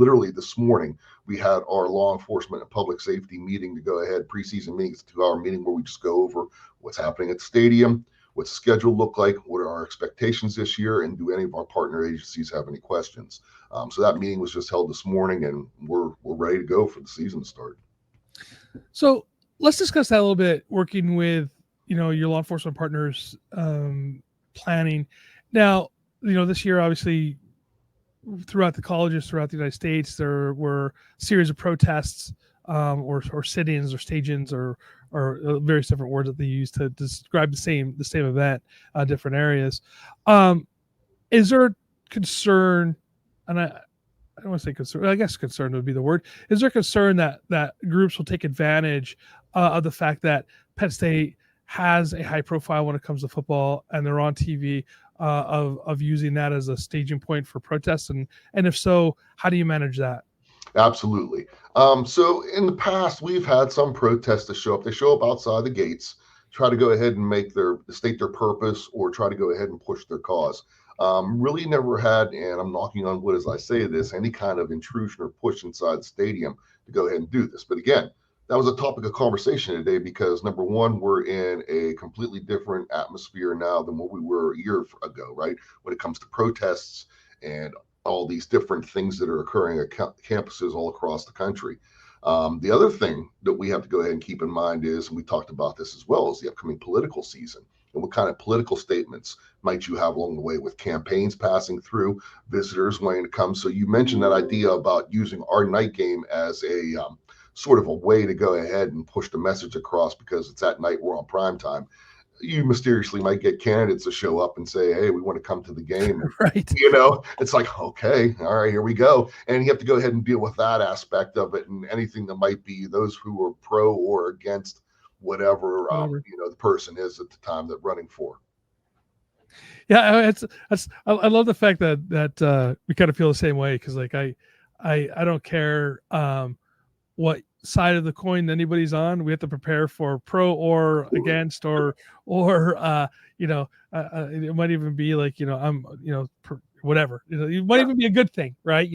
Literally this morning, we had our law enforcement and public safety meeting to go ahead, preseason meeting, it's a 2-hour meeting where we just go over what's happening at the stadium, what's the schedule look like, what are our expectations this year, and do any of our partner agencies have any questions? So that meeting was just held this morning, and we're ready to go for the season to start. So let's discuss that a little bit, working with, your law enforcement partners, planning. Now, this year, obviously, throughout the colleges throughout the United States, there were a series of protests, or sit-ins or stage-ins or various different words that they use to describe the same event, different areas. Is there concern, and I don't want to say concern, I guess concern would be the word. Is there concern that groups will take advantage of the fact that Penn State has a high profile when it comes to football, and they're on TV, of using that as a staging point for protests? And if so, how do you manage that? Absolutely. So in the past, we've had some protests that show up. They show up outside the gates, try to go ahead and state their purpose, or try to go ahead and push their cause. Really never had, and I'm knocking on wood as I say this, any kind of intrusion or push inside the stadium to go ahead and do this. But again, that was a topic of conversation today because, number one, we're in a completely different atmosphere now than what we were a year ago, right? When it comes to protests and all these different things that are occurring at campuses all across the country. The other thing that we have to go ahead and keep in mind is, and we talked about this as well, is the upcoming political season. And what kind of political statements might you have along the way with campaigns passing through, visitors wanting to come? So you mentioned that idea about using our night game as a sort of a way to go ahead and push the message across because it's at night, we're on prime time. You mysteriously might get candidates to show up and say, hey, we want to come to the game. Right. It's like, okay, all right, here we go. And you have to go ahead and deal with that aspect of it, and anything that might be those who are pro or against whatever. The person is at the time that running for. Yeah, I love the fact that we kind of feel the same way, because like I don't care what side of the coin anybody's on. We have to prepare for pro or against, or it might even be like, I'm whatever, it might even be a good thing, right?